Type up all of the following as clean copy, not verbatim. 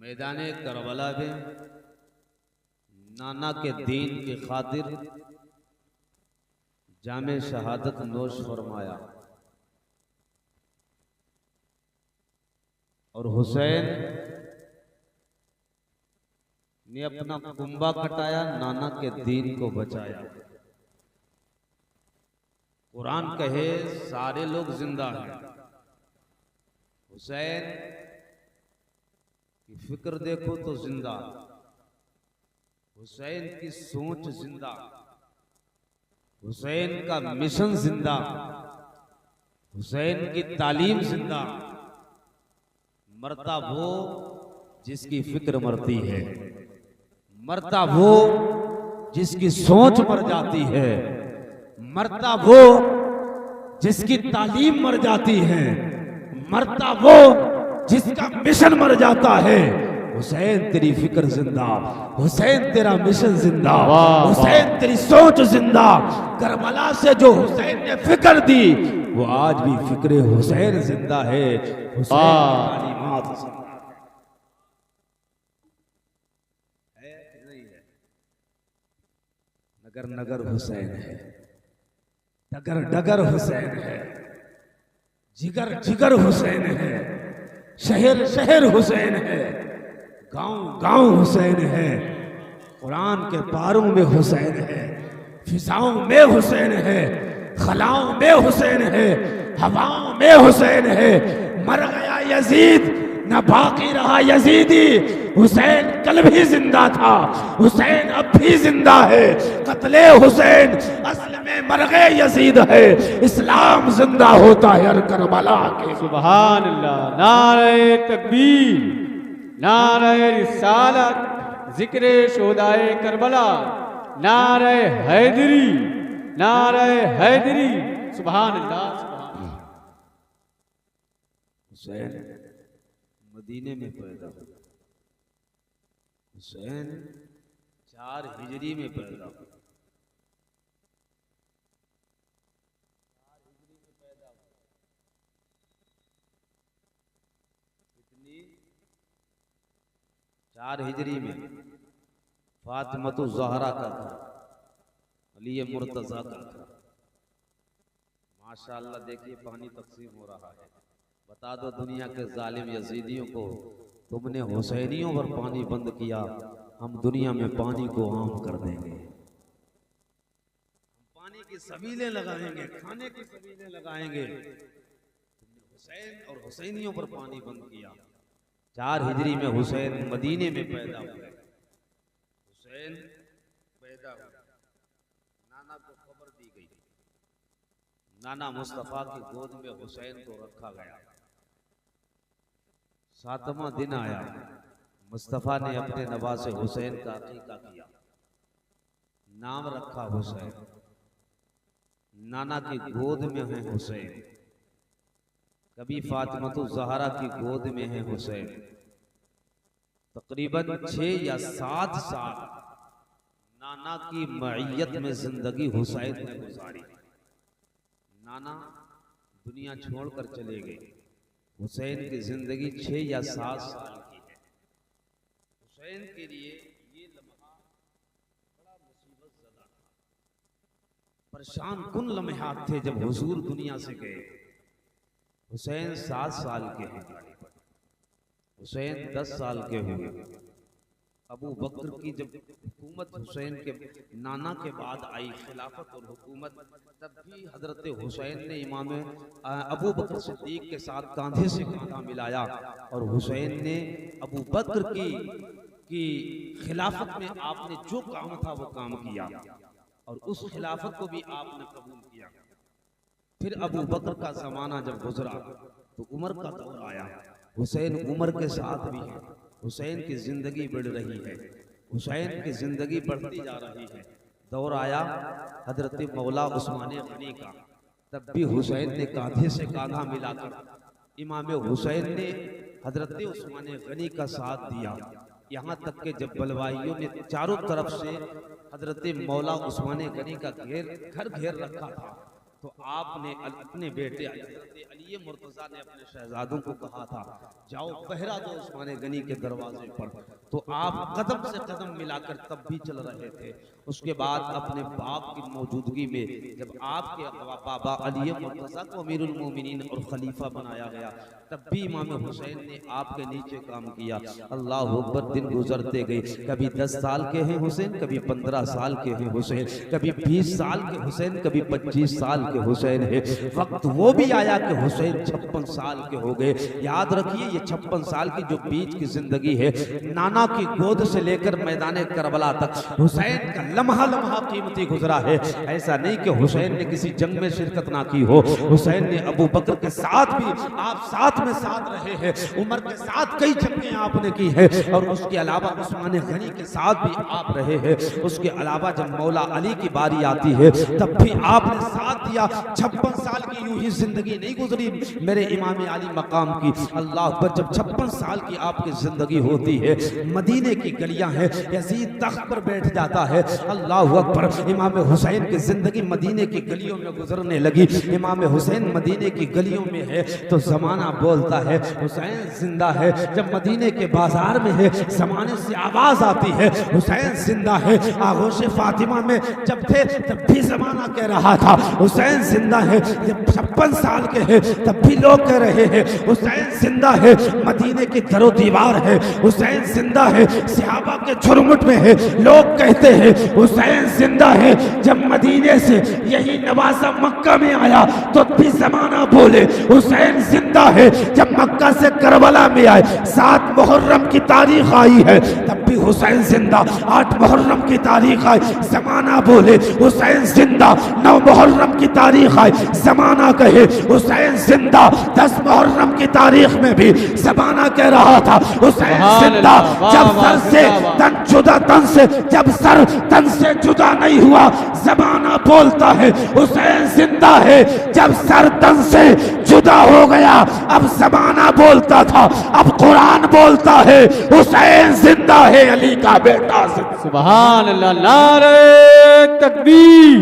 मैदाने करबला में नाना के दीन की खातिर जामे शहादत नोश फरमाया और हुसैन ने अपना कुंबा कटाया, नाना के दीन को बचाया। कुरान कहे सारे लोग जिंदा हैं, हुसैन की फिक्र देखो तो जिंदा, हुसैन की सोच जिंदा, हुसैन का मिशन जिंदा, हुसैन की तालीम जिंदा। मरता वो जिसकी फिक्र मरती है, मरता वो जिसकी सोच मर जाती है, मरता वो जिसकी तालीम मर जाती है, मरता वो जिसका मिशन मर जाता है। हुसैन तेरी फिक्र जिंदा, हुसैन तेरा मिशन जिंदा, हुसैन तेरी सोच जिंदा। करबला से जो हुसैन ने फिक्र दी वो आज भी फिक्र हुसैन जिंदा है। हुसैन की तालीमात जिंदा है नहीं है। नगर नगर हुसैन है, डगर डगर हुसैन है, जिगर जिगर हुसैन है, शहर शहर हुसैन है, गांव गांव हुसैन है। कुरान के पारों में हुसैन है, फिजाओं में हुसैन है, खलाओं में हुसैन है, हवाओं में हुसैन है। मर गया यजीद न बाकी रहा यजीदी, हुसैन कल भी जिंदा था, हुसैन अब भी जिंदा है। कत्ले हुसैन असल में मर गए यजीद है, इस्लाम जिंदा होता है हर करबला के। सुभान अल्लाह। नारे तकबीर, नारे रिसालत, जिक्र शोदाए करबला, नारे हैदरी, नारे हैदरी। सुभान अल्लाह, सुभान अल्लाह। हुसैन मदीने में पैदा हुआ, हुसैन 4 हिजरी में पैदा हुआ। 4 हिजरी में फातिमतु ज़हरा का था, अली मुर्तज़ा का था। माशाअल्लाह देखिए पानी तकसीम हो रहा है। बता दो दुनिया के जालिम यजीदियों को, तुमने हुसैनियों पर पानी बंद किया, हम दुनिया में पानी को आम कर देंगे। पानी की सबीलें लगाएंगे, खाने की सबीलें लगाएंगे। तुमने हुसैन और हुसैनियों पर पानी बंद किया। 4 हिजरी में हुसैन मदीने में पैदा हुए। हुसैन पैदा हुए, नाना को खबर दी गई, नाना मुस्तफा की गोद में हुसैन को रखा गया। 7वां दिन आया, मुस्तफा ने अपने नवासे हुसैन का अकीका किया, नाम रखा हुसैन। नाना की गोद में है हुसैन, कभी फातिमतु ज़हरा की गोद में है हुसैन। तकरीबन 6 या 7 साल नाना की मईयत में जिंदगी हुसैन ने गुजारी। नाना दुनिया छोड़कर चले गए, हुसैन की जिंदगी 6 या 7 साल की है। हुसैन के लिए ये लम्हा बड़ा मुसीबत ज़दा था, परेशान कुन लम्हात थे जब हुजूर दुनिया से गए। हुसैन 7 साल के हैं, हुसैन 10 साल के हुए। अबू बकर की जब हुकूमत हुसैन के नाना के बाद आई, खिलाफत और हुकूमत, तब भी हजरत हुसैन ने इमाम अबू बकर सिद्दीक के साथ कांधे से कांधा मिलाया और हुसैन ने अबू बकर की खिलाफत में आपने जो काम था वो काम किया और उस खिलाफत को भी आपने कबूल किया। फिर अबू बकर का जमाना जब गुजरा तो उमर का दौर आया, हुसैन उमर के साथ भी है। हुसैन की जिंदगी बढ़ रही है, हुसैन की जिंदगी बढ़ती जा रही है। दौर आया हजरत मौला उस्मान गनी का, तब भी हुसैन ने कांधे से कांधा मिलाकर इमाम हुसैन ने हजरत उस्मान गनी का साथ दिया। यहाँ तक कि जब बलवाइयों ने चारों तरफ से हजरत मौला उस्मान गनी का घर घेर रखा था, तो आपने अपने बेटे अली मुर्तजा ने अपने शहजादों को कहा था जाओ पहरा दो उस्मान गनी के दरवाजे पर, तो आप कदम से कदम मिलाकर तब भी चल रहे थे। उसके बाद अपने बाप की मौजूदगी में जब आपके बाबा अली मुर्तजा को अमीरुल मोमिनीन और खलीफा बनाया गया, तब भी इमाम हुसैन ने आपके नीचे काम किया। अल्लाह अकबर। दिन गुजरते गए, कभी 10 साल के हैं हुसैन, कभी 15 साल के हैं हुसैन, कभी 20 साल के हुसैन, कभी 25 साल के हुसैन है। वक्त वो भी आया कि हुसैन 56 साल के हो गए। याद रखिए ये 56 साल की जो बीच की जिंदगी है, नाना की गोद से लेकर मैदान करबला तक हुसैन का लम्हा लम्हा कीमती गुजरा है। ऐसा नहीं कि हुसैन ने किसी जंग में शिरकत ना की हो, हुसैन ने अबू बकर के साथ भी आप साथ में साथ रहे हैं, उमर के साथ कई जंगें आपने की है, और उसके अलावा उस्मान गनी के साथ भी आप रहे हैं। उसके अलावा जब मौला अली की बारी आती है तब भी आपने साथ दिया। 56 साल की यूं ही जिंदगी नहीं गुजरी मेरे इमाम आली मकाम की। अल्लाह पर जब 56 साल की आपकी जिंदगी होती है, मदीने की गलियां हैं, यजीद तख्त पर बैठ जाता है। अल्लाह अकबर। इमाम हुसैन की जिंदगी मदीने की गलियों में गुजरने लगी। इमाम हुसैन मदीने की गलियों में है तो जमाना बोलता है हुसैन जिंदा है। जब मदीने के बाजार में है, जमाने से आवाज आती है हुसैन जिंदा है। आगोश फातिमा में जब थे तब भी जमाना कह रहा था हुसैन जिंदा है। जब 56 साल के हैं तब भी लोग कह रहे हैं हुसैन जिंदा है। मदीने की दरो दीवार है, हुसैन जिंदा है। सहाबा के झुरमुट में है, लोग कहते हैं हुसैन जिंदा है। जब मदीने से यही नवासा मक्का में आया तो भी जमाना बोले हुसैन जिंदा है। जब मक्का से करबला में आए, 7 मुहर्रम की तारीख आई है, तब भी हुसैन जिंदा। 8 मुहर्रम की तारीख आई, जमाना बोले हुसैन जिंदा। 9 मुहर्रम की तारीख आई, जमाना कहे हुसैन जिंदा। 10 मुहर्रम की तारीख में भी जमाना कह रहा था हुसैन जिंदा। जब सर से तन जुदा, तन से जब सर तन से जुदा नहीं हुआ, जमाना बोलता है हुसैन जिंदा है। जब सर तन से जुदा हो गया, अब जमाना बोलता था, अब कुरान बोलता है हुसैन जिंदा है, अली का बेटा। सुभान अल्लाह। नारे तकबीर,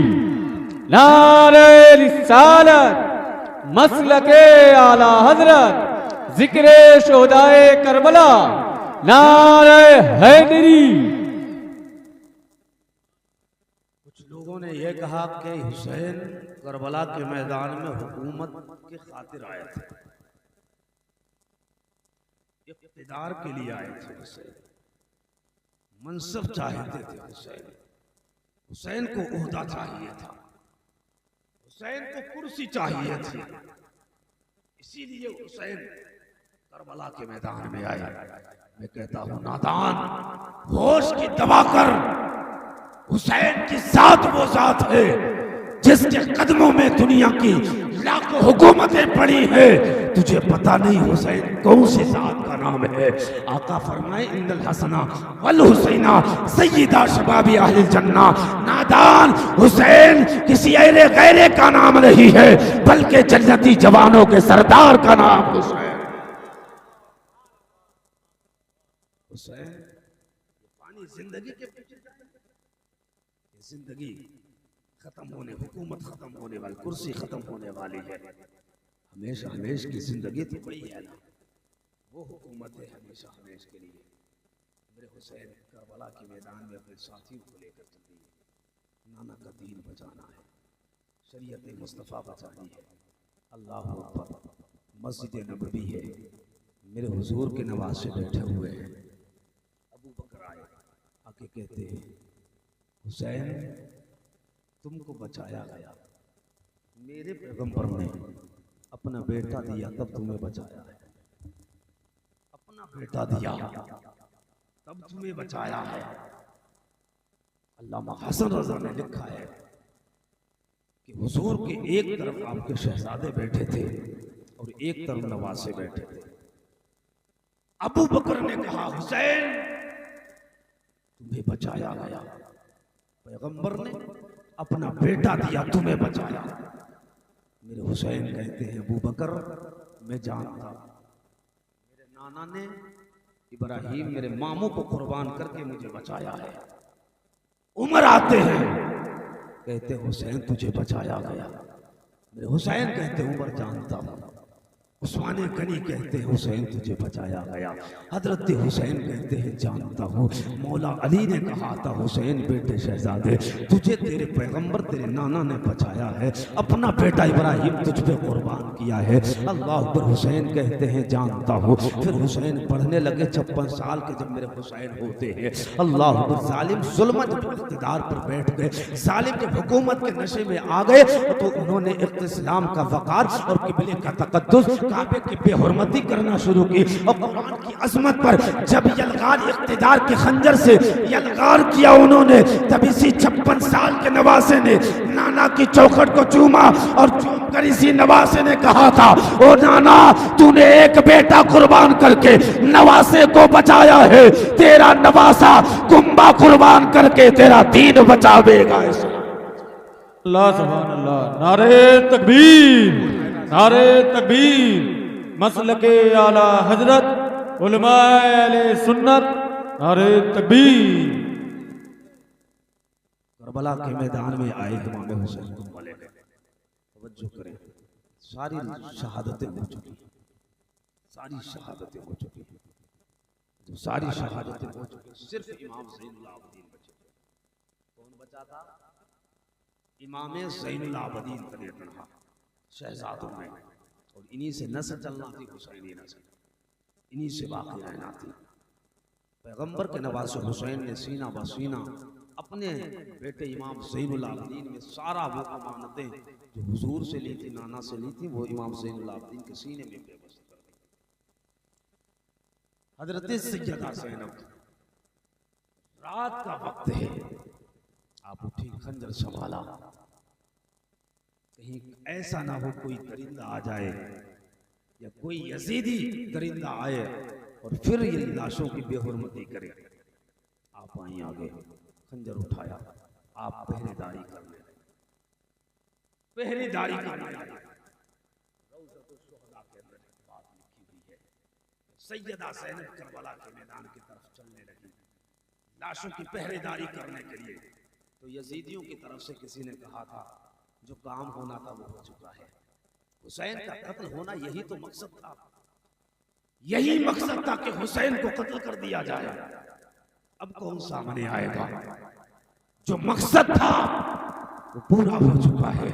नारे रिसालत, मसलके आला हजरत, जिक्रे शोहदाए करबला, नारे हैदरी। कुछ लोगों ने यह कहा कि हुसैन करबला के मैदान में हुकूमत के खातिर आए थे, इक़्तिदार के लिए आए थे। हुसैन मनसब चाहते थे, हुसैन को ओहदा चाहिए था, हुसैन को कुर्सी चाहिए थी, इसीलिए हुसैन करबला के मैदान में आए। मैं कहता हूं नादान, होश की दबा कर, हुसैन की जात वो जात है जिसके कदमों में दुनिया की लाखों हुकूमतें पड़ी है। तुझे पता नहीं हुसैन कौन सी जात का नाम है। आका फरमाए इन्नल हसना वल हुसैना सय्यदा शबाबी अहलिल जन्ना। नादान, हुसैन किसी अहले गैरे का नाम नहीं है, बल्कि जन्नती जवानों के सरदार का नाम हुसैन। हुसैन पानी जिंदगी के पीछे जिंदगी खत्म होने, हुकूमत खत्म होने वाली, कुर्सी खत्म होने वाली है। हमेशा हमेश की जिंदगी तो बड़ी है ना, वो हुकूमत है हमेशा हमेश के लिए। मेरे हुसैन करबला के मैदान में अपने साथियों को लेकर चल दिए। नाना का दीन बचाना है, शरीयत मुस्तफ़ा बचानी है। अल्लाह अकबर। मस्जिद नबवी है, मेरे हुजूर के नवासे बैठे हुए हैं। अबू बकर आए, आके कहते हैं हुसैन तुमको बचाया गया, मेरे पैगंबर ने अपना बेटा दिया तब तुम्हें बचाया है, अपना बेटा दिया तब तुम्हें बचाया है। अल्लामा हसन रज़ा ने लिखा है कि हुजूर के एक तरफ आपके शहजादे बैठे थे और एक तरफ नवासे बैठे थे। अबू बकर ने कहा हुसैन तुम्हें बचाया गया, पैगंबर ने अपना बेटा दिया तुम्हें बचाया। मेरे हुसैन कहते हैं अबू बकर मैं जानता, मेरे नाना ने इब्राहिम मेरे मामू को कुर्बान करके मुझे बचाया है। उमर आते हैं, कहते हुसैन तुझे बचाया गया, मेरे हुसैन कहते उमर जानता हूँ, उस्मान गनी कहते हैं हुसैन तुझे बचाया गया, हजरत हुसैन कहते हैं जानता हूँ, मौला अली ने कहा था हुसैन बेटे शहजादे तुझे तेरे पैगंबर तेरे नाना ने बचाया है, अपना बेटा इब्राहिम तुझ पे कुर्बान किया है। अल्लाह पर हुसैन कहते हैं जानता हूँ। फिर हुसैन पढ़ने लगे 56 साल के जब मेरे हुसैन होते हैं, अल्लाह पर जालिम जुल्म जब इक़्तिदार पर बैठ गए, जालिम जब हुकूमत के नशे में आ गए तो उन्होंने इस्लाम का वक़ार और किबले का तक़द्दुस काबे की बेहुरमती करना शुरू की और कुरान की अजमत पर जब यलगार इख्तिदार के खंजर से यलगार किया उन्होंने, तब इसी 56 साल के नवासे ने नाना की चौखट को चूमा और चूम कर इसी नवासे ने कहा था ओ नाना तूने एक बेटा कुर्बान करके नवासे को बचाया है, तेरा नवासा कुंबा कुर्बान करके तेरा दीन बचावेगा। अल्लाह सुभान अल्लाह। नारे तकबीर, नारे तकबीर, मसलके आला हजरत उलमाए अहले सुन्नत, नारे तकबीर। करबला के मैदान में आए इमाम हुसैन को वाले गए, तवज्जो करें, सारी शहादतें हो चुकी, सारी शहादतें हो चुकी, जो सारी शहादतें हो चुकी, सिर्फ इमाम ज़ैनुल आबिदीन बचे। कौन बचा था? इमाम ज़ैनुल आबिदीन तन्हा शहजादों में, और इन्हीं से नस्ल चलना थी, हुसैनी नस्ल, इन्हीं से बाकी रहना थी। पैगंबर के नवासे हुसैन ने सीना ब सीना अपने बेटे इमाम ज़ैनुल आबिदीन में सारा वो अमानतें जो हुजूर से ली थी, नाना से ली थी, वो इमाम ज़ैनुल आबिदीन के सीने में बेबस कर दी। हजरत सैयदा ज़ैनब, रात का वक्त है, आप उठी, खंजर संभाला, कहीं ऐसा ना हो कोई दरिंदा आ जाए या कोई यजीदी दरिंदा आए और फिर ये लाशों की बेहुरमती करे। आप आई आगे, खंजर उठाया, आप पहरेदारी करने लगे, पहरेदारी करने लगे। रौज़तुश्शुहदा के अंदर एक बात लिखी हुई है, सैयदा ज़ैनब करबला के मैदान की तरफ चलने लगी लाशों की पहरेदारी करने के लिए, तो यजीदियों की तरफ से किसी ने कहा था जो काम होना था वो हो चुका है, हुसैन का कत्ल होना यही तो मकसद था, यही मकसद था कि हुसैन को कत्ल कर दिया जाए। अब कौन सामने आएगा? जो मकसद था वो पूरा हो चुका है।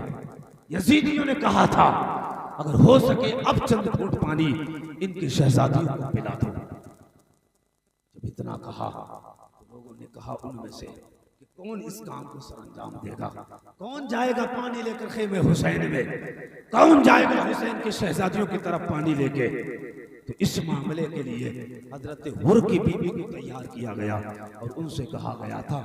यजीदियों ने कहा था अगर हो सके अब चंद फूट पानी इनकी शहजादियों को पिला दो। जब इतना कहा तो लोगों ने कहा उनमें से कि कौन इस काम को सरअंजाम देगा, कौन जाएगा पानी लेकर खेमे हुसैन में, कौन जाएगा हुसैन की शहजादियों की तरफ पानी लेके। तो इस मामले के लिए हजरत हुर की बीबी को तैयार किया गया और उनसे कहा गया था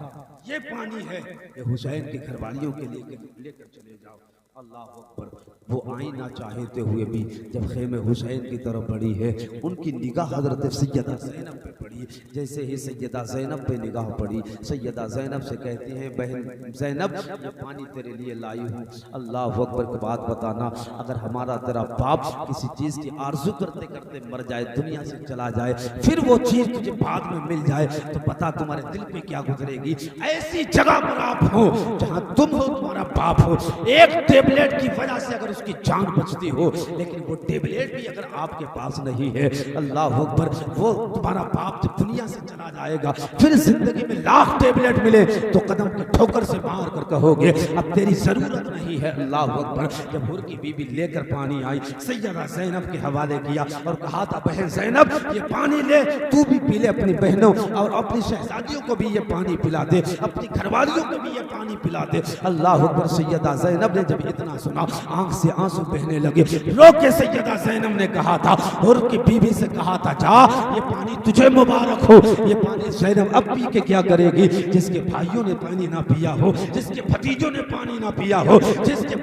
ये पानी है, ये हुसैन की घरवालियों के लिए लेकर चले जाओ। अल्लाह अकबर। वो आई ना चाहते हुए भी जब खेमे हुसैन की तरफ बढ़ी है, उनकी निगाह हजरत सैयदा ज़ैनब पे पड़ी। जैसे ही सैयदा ज़ैनब पे निगाह पड़ी, सैयदा ज़ैनब से कहती हैं बहन ज़ैनब ये पानी तेरे लिए लाई हूँ। अल्लाह अकबर की बात बताना, अगर हमारा तेरा बाप किसी चीज़ की आरजू करते करते मर जाए, दुनिया से चला जाए, फिर वो चीज़ तुझे बाद में मिल जाए तो पता तुम्हारे दिल पे क्या गुजरेगी। ऐसी जगह पर आप हो जहाँ तुम हो, तुम्हारा बाप हो, एक टेबलेट की वजह से अगर उसकी जान बचती हो, लेकिन वो टेबलेट भी अगर आपके पास नहीं है, अल्लाह अकबर, वो तुम्हारा बाप जब दुनिया से चला जाएगा, फिर जिंदगी में लाख टेबलेट मिले तो कदम की ठोकर से मार कर कहोगे अब तेरी जरूरत नहीं है। अल्लाह अकबर। जब हुर की बीबी लेकर पानी आई, सैयदा ज़ैनब के हवाले किया और कहा था बहन ज़ैनब ये पानी ले, तू भी पी ले, अपनी बहनों और अपनी शहजादियों को भी ये पानी पिला दे, अपनी घरवालियों को भी ये पानी पिला दे। अल्लाह अकबर। सैयदा ज़ैनब ने जब इतना सुना, आंख से आंसू बहने लगे। रो के सैयदा ज़ैनब ने कहा था, हुर की बीबी से कहा था, जा ये पानी तुझे मुबारक हो। ये पानी ज़ैनब अब पी के क्या करेगी? जिसके भाइयों ने पानी ना पिया हो, जिसके भतीजों ने पानी ना पिया हो, जिसके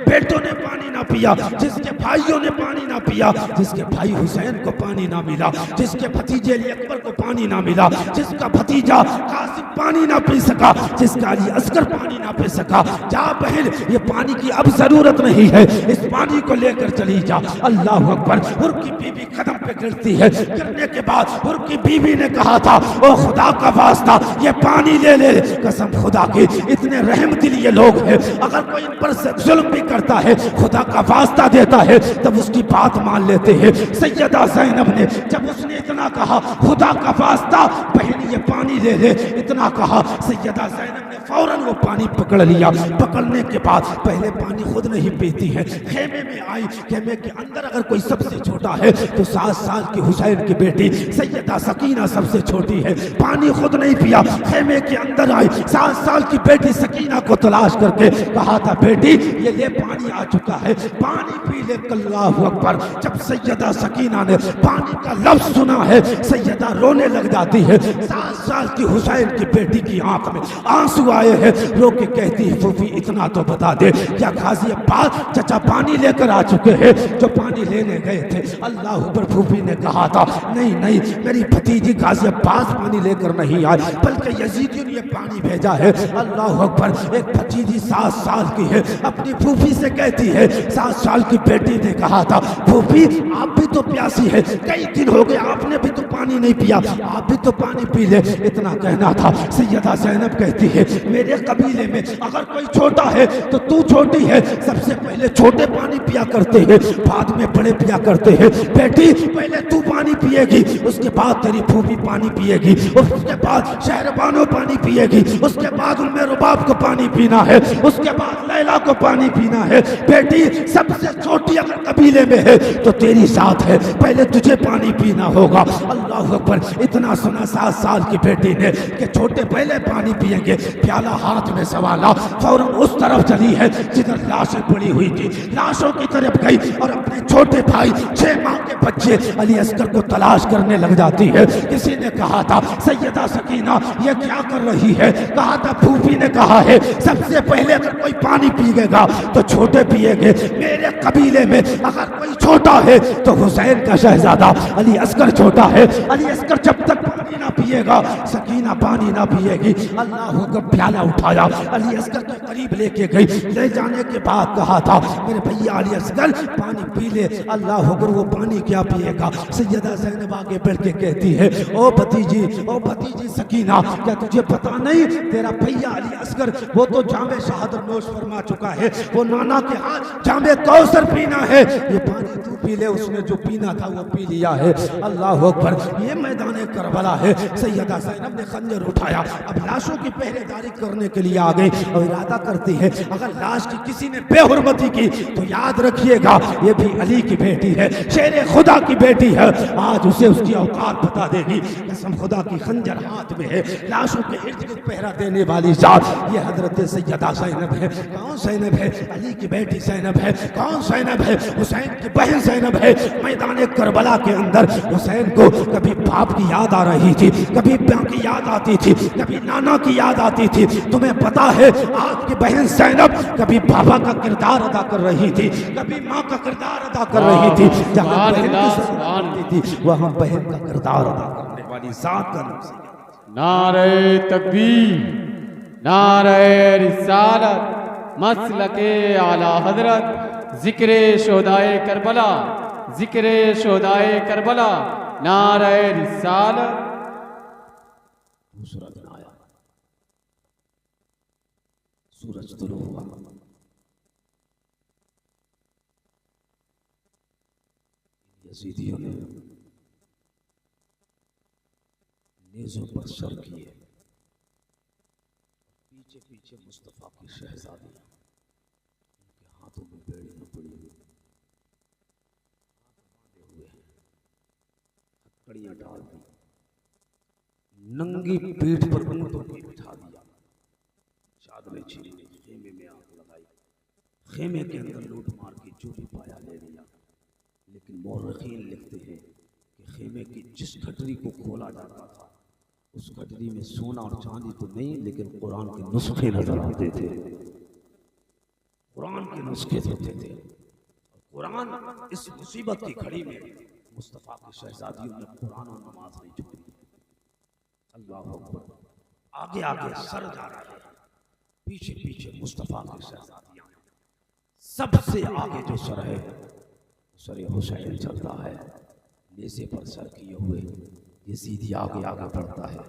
बेटों ने पानी ना पिया, जिसके भाइयों ने पानी ना पिया, जिसके भाई हुसैन को पानी ना मिला, जिसके भतीजे अली अकबर को पानी ना मिला, जिसका भतीजा कासिम पानी ना पी सका, जिसका अली असगर पानी ना पी सका। जा बहन, ये पानी की अब जरूरत नहीं है, इस पानी को लेकर चली जा। अल्लाह अकबर। हुर की बीबी कदम पे गिरती है, गिरने के बाद हुर की बीबी ने कहा था, ओ खुदा का वास्ता ये पानी ले ले। कसम खुदा की, इतने रहम दिल ये लोग हैं, अगर कोई इन पर जुल्म भी करता है, खुदा का वास्ता देता है, तब उसकी बात मान लेते हैं। सैयदा ज़ैनब ने जब उसने इतना कहा, खुदा का वास्ता बहन ये पानी ले ले, इतना कहा, सैयदा ज़ैनब ने फौरन वो पानी पकड़ लिया। पकड़ने के बाद पहले पानी खुद नहीं पीती है, खेमे में आई। खेमे के अंदर अगर कोई सबसे छोटा है तो 7 साल की हुसैन की बेटी सैयदा सकीना सबसे छोटी है। पानी खुद नहीं पिया, खेमे के अंदर आई। 7 साल की बेटी सकीना को तलाश करके कहा था, बेटी ये ले पानी आ चुका है, पानी पी ले। अल्लाहु अकबर। जब सैयदा सकीना ने पानी का लफ्ज सुना है, सैयदा रोने लग जाती है। 7 साल की हुसैन की बेटी की आंख में आंसू आए हैं, रो के कहती है, फूफी इतना तो बता दे, क्या गाजी अब्बास चचा पानी लेकर आ चुके हैं? जो पानी लेने गए थे, अल्लाह पर फूफी ने कहा था, नहीं नहीं, मेरी भतीजी गाजी अब्बास पानी लेकर नहीं आई, बल्कि यजीदियों ने पानी भेजा है। अल्लाह अकबर। एक भतीजी 7 साल की है, अपनी फूफी से कहती है, 7 साल की बेटी ने कहा था, फूफी आप भी तो प्यासी है, कई दिन हो गए आपने भी तो पानी नहीं पिया, आप भी तो पानी पी ले। इतना कहना था। सैयदा ज़ैनब कहती है, मेरे कबीले में अगर कोई छोटा है तो तू छोटी है, सबसे पहले छोटे पानी पिया करते हैं, बाद में बड़े पिया करते हैं। बेटी पहले तू पानी पिएगी, उसके बाद तेरी फूफी पानी पिएगी, उसके बाद शहरबानो पानी पिएगी, उसके बाद उम्मे रुबाब को पानी पीना है, उसके बाद लैला को पानी पीना है। बेटी सबसे छोटी अगर कबीले में है तो तेरी साथ है, पहले तुझे पानी पीना होगा। अल्लाह अकबर। इतना सुना 7 साल की बेटी ने कि छोटे पहले पानी पिएंगे। प्याला हाथ में सवाला, फौरन उस तरफ चली है जिधर लाशें पड़ी हुई थी, लाशों की तरफ गई और अपने छोटे भाई 6 माह के बच्चे अली असगर को तलाश करने लग जाती है। किसी ने कहा था, सैयदा सकीना ये क्या कर रही है? कहा था, फूफी ने कहा है, सबसे पहले अगर कोई पानी पिएगा तो छोटे पिएंगे। मेरे कबीले में अगर कोई छोटा है तो हुसैन का शहजादा अली असगर छोटा है। अली असगर जब तक पानी ना पिएगा, सकीना पानी ना पिएगी। अल्लाह का प्याला उठाया, अली असगर के करीब लेके गई। ले जाने के बाद कहा था, मेरे भैया अली असगर पानी पी ले। अल्लाह अकबर। वो पानी क्या पिएगा? सैयदा ज़ैनब आगे बढ़ के कहती है, ओ भतीजी सकीना, क्या तुझे पता नहीं, तेरा भैया अली असगर वो तो जामे शहादत नोश फरमा चुका है, वो नाना के हाथ जामे कौसर पीना है, ये पानी तू पी ले, उसने जो पीना था वो पी लिया है। अल्लाह अकबर। ये मैदान करबला है। सैयदा ज़ैनब ने खंजर उठाया, अब लाशों की पहरेदारी करने के लिए आ गई और इरादा करती है, अगर लाश की किसी ने बेहुरमती की तो याद रखिएगा ये भी अली की बेटी है, शेर खुदा की बेटी है, आज उसे उसकी औकात बता देगी। कसम खुदा की, खंजर हाथ में है, लाशों के इर्द गिर्द पहरा देने वाली जात ये हजरत सैयदा ज़ैनब है। कौन ज़ैनब है? अली की बेटी ज़ैनब है। कौन ज़ैनब है? हुसैन की बहन ज़ैनब है। मैदान करबला के अंदर हुसैन को कभी बाप की याद आ रही थी, कभी माँ की याद आती थी, कभी नाना की याद आती थी। तुम्हें पता है, आपकी बहन ज़ैनब कभी बाबा का किरदार अदा कर रही थी, कभी माँ का किरदार अदा कर रही थी। जहाँ बहन की ज़रूरत थी वहाँ बहन का किरदार अदा करने वाली ज़ात का नाम है। नारे तकबीर, नारे रिसालत, मसलके आला हजरत, जिक्रे शोदाए करबला, जिक्रे शोदाए करबला, नारे रिसालत। दूसरा दिन आया, सूरज तुलू हुआ। यजीदियों ने नेज़ों पर सर किए, पीछे पीछे मुस्तफ़ा की शहजादी, उनके हाथों में बेड़ियां पड़ी हुई, बांधे हुए हैं, हथकड़ियां डाल दी, नंगी पीठ पर ऊँटों को बिठा दिया, चादरें छीनी, खेमे में आग लगाई, खेमे के अंदर लूट मार की चोरी पाया ले लिया। लेकिन मौरखीन लिखते हैं कि खेमे की जिस गठरी को खोला जाता था उस गठरी में सोना और चांदी तो नहीं, लेकिन कुरान के नुस्खे नजर आते थे, कुरान के नुस्खे होते थे। कुरान इस मुसीबत की घड़ी में मुस्तफ़ा की शहजादियों ने कुरान और नमाज नहीं छोड़ी। अल्लाह अकबर। आगे आगे सर जा रहे हैं, पीछे पीछे मुस्तफा की शहजादियां। सबसे आगे जो सर है सर हुसैन चलता है, नेज़े पर सर किए हुए यजीदी आगे आगे बढ़ता है।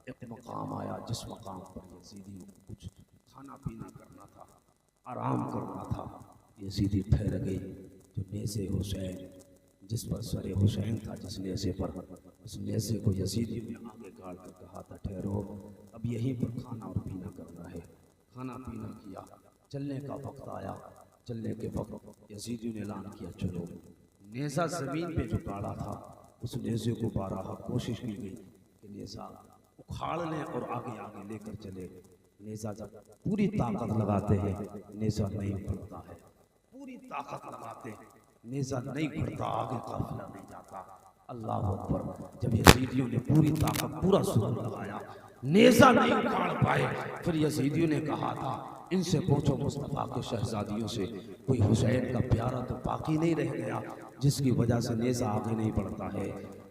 एक मकाम आया जिस मकाम पर यजीदी को कुछ खाना पीना करना था, आराम करना था। यजीदी ठहर गई। जो नेज़े हुसैन जिस पर सर हुसैन था, जिस नेज़े पर, उस नेज़े को यजीदी ने आगे गाड़ कर कहा था ठहरो, अब यहीं पर खाना और पीना करना है। खाना पीना किया, चलने का वक्त आया। चलने के वक्त यजीदी ने ऐलान किया चलो। नेज़ा ज़मीन पे जो गाड़ा था उस नेज़े को बारहा कोशिश की गई कि नेज़ा उखाड़ लें और आगे आगे लेकर चले। नेज़ा जब पूरी ताकत लगाते हैं नेज़ा नहीं बढ़ता है, पूरी ताकत लगाते हैं नेज़ा नहीं बढ़ता, आगे काफिला नहीं जाता। अल्लाह अकबर। जब यजीदियों ने पूरी ताकत पूरा सुरूर लगाया, नेज़ा नहीं उखाड़ पाए, फिर यजीदियों ने कहा था इनसे पूछो मुस्तफा के शहजादियों से, कोई हुसैन का प्यारा तो बाकी नहीं रह गया जिसकी वजह से नेज़ा आगे नहीं बढ़ता है,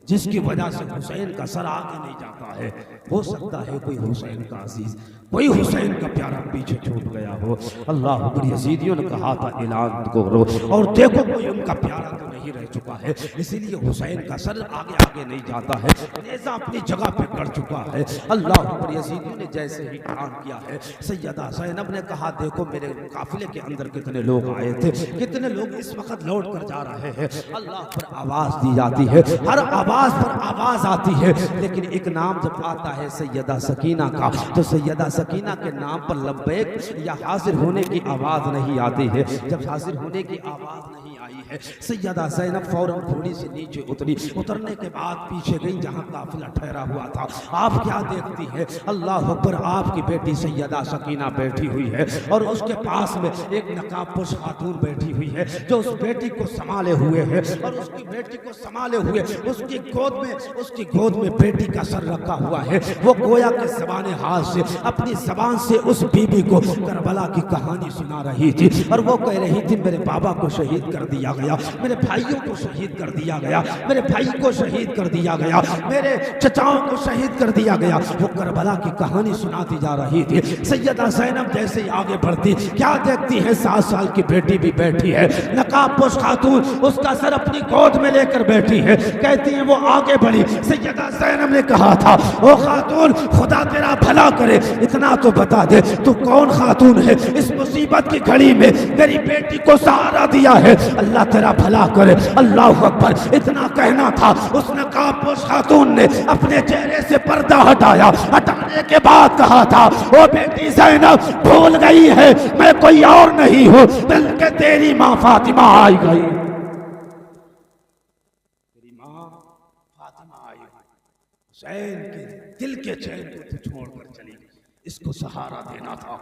जिसकी वजह से हुसैन का सर आगे नहीं जाता है। हो सकता है कोई हुसैन का अजीज, कोई हुसैन का प्यारा पीछे छूट गया हो। अल्लाह अकबर। यजीदियों ने कहा था ऐलान करो और देखो कोई उनका प्यारा तो नहीं रह चुका है, इसीलिए हुसैन का सर आगे आगे नहीं जाता है, नेज़ा अपनी जगह पे गड़ चुका है। अल्लाह अकबर। यजीदियों ने जैसे ही ऐलान किया है, सैयदा ज़ैनब ने कहा देखो मेरे काफिले के अंदर कितने लोग आए थे, कितने लोग इस वक्त लौट कर जा रहे हैं। अल्लाह पर आवाज दी जाती है, हर आवाज पर आवाज आती है, लेकिन एक नाम जब आता है सैयदा सकीना का, तो सैयदा सकीना के नाम पर लब्बैक या हाजिर होने की आवाज नहीं आती है। जब हाजिर होने की आवाज नहीं आई है, सैयदा ज़ैनब फौरन घोड़ी से नीचे उतरी। उतरने के बाद पीछे गई जहां काफिला ठहरा हुआ था। आप क्या देखती है? अल्लाह अकबर। आपकी बेटी सैयदा सकीना बैठी हुई है और उसके पास में एक नकाबपोश खातून बैठी हुई है जो उस बेटी को संभाले हुए है, और उसकी बेटी को संभाले हुए उसकी गोद में बेटी का सर रखा हुआ है। वो गोया के ज़बाने हाल से अपनी ज़बान से उस बीबी को करबला की कहानी सुना रही थी, और वो कह रही थी मेरे बाबा को शहीद कर दिया गया, मेरे भाइयों को शहीद कर दिया गया, मेरे भाई को शहीद कर दिया गया, मेरे चचाओं को शहीद कर दिया गया। वो करबला की कहानी सुनाती जा रही थी। सैयदा ज़ैनब जैसे ही आगे बढ़ती, क्या देखती है 7 साल की बेटी भी बैठी है, नकाबपोश खातून उसका सर अपनी गोद में लेकर बैठी है। कहती है वो आगे बढ़ी। सैयदा ज़ैनब ने कहा था ओ खातून खुदा तेरा भला करे, इतना तो बता दे तू कौन खातून है इस मुसीबत की घड़ी में मेरी बेटी को सहारा दिया है, अल्लाह तेरा भला करे। अल्लाह अकबर। इतना कहना था, उस नकाबपोश खातून ने अपने चेहरे से पर्दा हटाया। हटाने के बाद कहा था ओ बेटी ज़ैनब भूल गई है मैं कोई और नहीं हूं बल्कि तेरी माँ फातिमा आई गई, तेरी माँ फातिमा आई। हुसैन के दिल के चैन को छोड़कर चली, इसको सहारा देना था,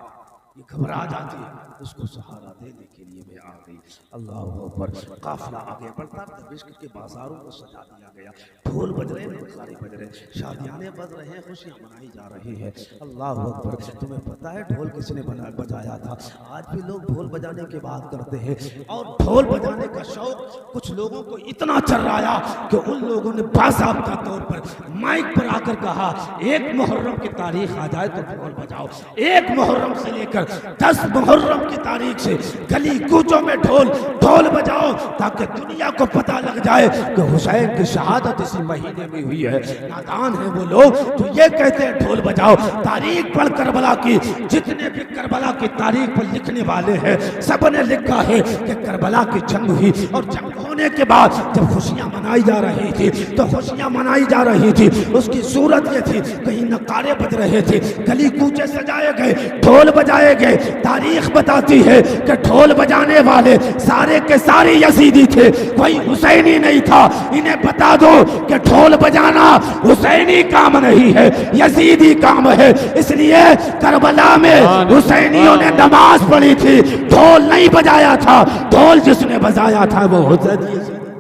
ये घबरा जाती है, उसको सहारा देने के लिए मैं आ गई। अल्लाह अकबर। काफिला आगे बढ़ता, दमिश्क के बाजारों को सजा दिया गया, ढोल बज रहे, नगाड़े बज रहे, शादियाने बज रहे हैं, खुशियां मनाई जा रही है। अल्लाह अकबर। तुम्हें पता है ढोल किसने बजाया था? आज भी लोग ढोल बजाने की बात करते हैं, और ढोल बजाने का शौक कुछ लोगों को इतना चर्राया कि उन लोगों ने बाज़ाब्ता तौर पर माइक पर आकर कहा एक मुहर्रम की तारीख आ जाए तो ढोल बजाओ, एक मुहर्रम से लेकर 10 मुहर्रम की तारीख से गली कूचों में ढोल बजाओ, ताकि दुनिया को पता लग जाए कि हुसैन की शहादत इसी महीने में हुई है। नादान है वो लोग जो ये कहते हैं ढोल बजाओ। तारीख पर करबला की, जितने भी करबला की तारीख पर लिखने वाले हैं सब ने लिखा है कि करबला की जंग हुई, और जंग होने के बाद जब खुशियां मनाई जा रही थी तो खुशियां मनाई जा रही थी, उसकी सूरत ये थी कहीं नकारे बज रहे थे, गली कूचे सजाए गए, ढोल बजाए गए। तारीख बताती है कि ढोल बजाने वाले सारे के सारे यजीदी थे, कोई हुसैनी नहीं था। इन्हें बता दो कि ढोल बजाना हुसैनी काम नहीं है, यजीदी काम है। इसलिए करबला में हुसैनियों ने नमाज पढ़ी थी, ढोल नहीं बजाया था, ढोल जिसने बजाया था वो हुसैनी।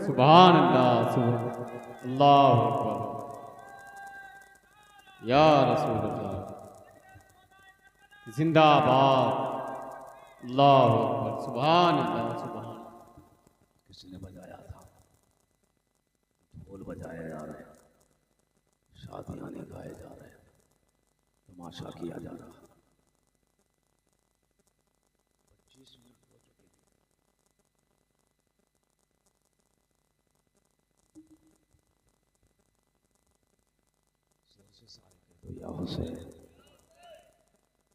सुभान अल्लाह, सुभान अल्लाह अकबर, या रसूल अल्लाह, जिंदाबाद, अल्लाह अकबर, सुभान अल्लाह, सुभान। किसने बजाया था? ढोल बजाए जा रहे, शादियां गाए जा रहे, तमाशा किया जा रहा। 25 मिनट हो चुके हैं। जोर से सारे कह दो या हुसैन।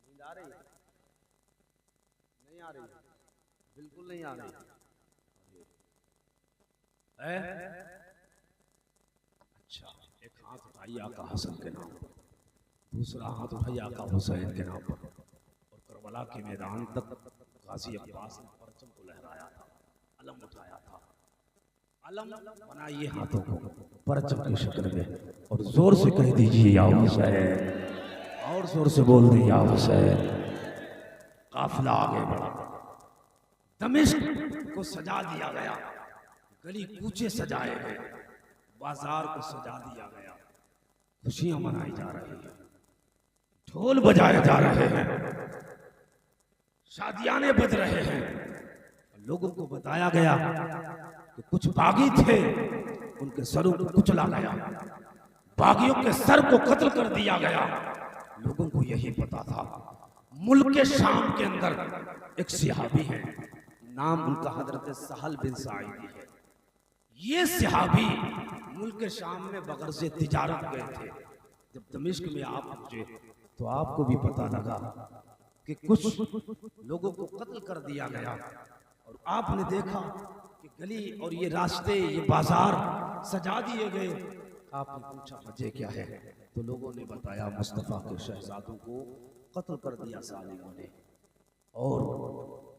नींद आ रही? नहीं आ रही? बिल्कुल नहीं आ रही है? अच्छा, एक हाथ उठाइए आका हसन के नाम पर, दूसरा हाथ उठाइए आका हुसैन के नाम पर, और करबला के मैदान तक गाजी अब्बास ने परचम को लहराया था, अलम उठाया था। अलम बनाइए हाथों को परचम की शक्ल में और जोर से कह दीजिए या हुसैन, और जोर से बोल दीजिए या हुसैन। काफिला आगे बढ़ा, दमिश्क को सजा दिया गया, गली कूचे सजाए गए, बाजार को सजा दिया गया, खुशियां मनाई जा रही हैं, ढोल बजाए जा रहे हैं, शादियाने बज रहे हैं। लोगों को बताया गया कि कुछ बागी थे, उनके सरों को कुचला गया, बागियों के सर को कत्ल कर दिया गया। लोगों को यही पता था। मुल्क के शाम के अंदर एक सहाबी है, नाम उनका हजरत सहल बिन साइदी है। ये सहाबी मुल्क के शाम में बगर से तिजारत गए थे। जब दमिश्क में आप पहुंचे तो आपको भी पता लगा कि कुछ लोगों को कत्ल कर दिया गया, और आपने देखा कि गली और ये रास्ते, ये बाजार सजा दिए गए। आपने पूछा वजह क्या है, तो लोगों ने बताया मुस्तफा के शहजादों को कत्ल कर दिया सालिमों ने, और